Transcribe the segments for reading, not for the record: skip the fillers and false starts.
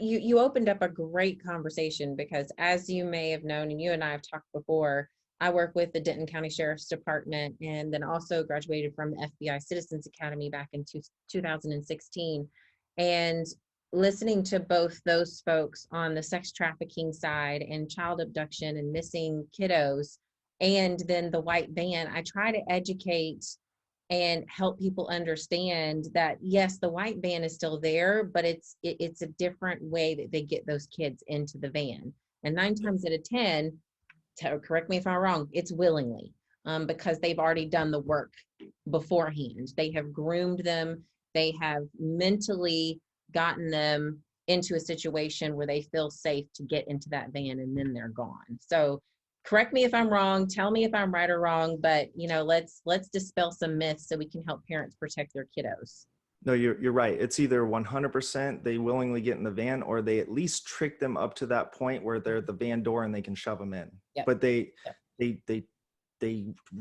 you opened up a great conversation, because as you may have known, and you and I have talked before, I work with the Denton County Sheriff's Department, and then also graduated from the FBI Citizens Academy back in 2016. And listening to both those folks on the sex trafficking side and child abduction and missing kiddos, and then the white van, I try to educate and help people understand that yes, the white van is still there, but it's a different way that they get those kids into the van. And 9 times out of 10, correct me if I'm wrong, it's willingly, because they've already done the work beforehand. They have groomed them. They have mentally gotten them into a situation where they feel safe to get into that van, and then they're gone. So correct me if I'm wrong, tell me if I'm right or wrong, but let's dispel some myths so we can help parents protect their kiddos. No, you're right. It's either 100% they willingly get in the van, or they at least trick them up to that point where they're at the van door and they can shove them in. Yep. But they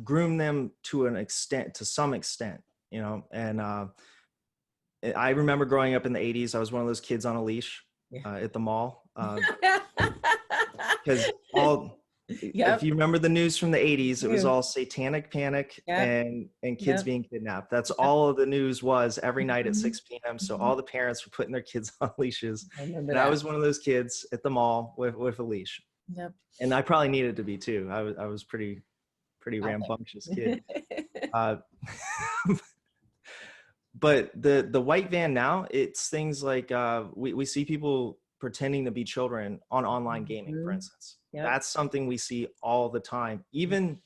groom them to some extent, and I remember growing up in the 80s, I was one of those kids on a leash at the mall. Because if you remember the news from the 80s, it was all satanic panic and kids being kidnapped. That's all of the news was every night at 6 p.m. So all the parents were putting their kids on leashes. I was one of those kids at the mall with a leash. Yep. And I probably needed to be too. I was pretty rambunctious kid. But the white van now, it's things like we see people pretending to be children on online gaming, for instance. Yep. That's something we see all the time. Even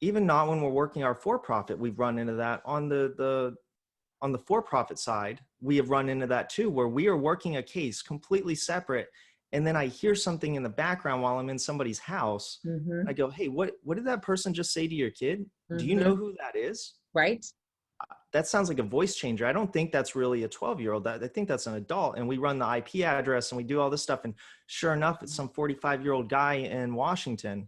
not when we're working our for-profit, we've run into that. On the for-profit side, we have run into that too, where we are working a case completely separate, and then I hear something in the background while I'm in somebody's house. Mm-hmm. I go, hey, what did that person just say to your kid? Mm-hmm. Do you know who that is? Right. That sounds like a voice changer. I don't think that's really a 12-year-old. I think that's an adult. And we run the IP address and we do all this stuff. And sure enough, it's some 45-year-old guy in Washington.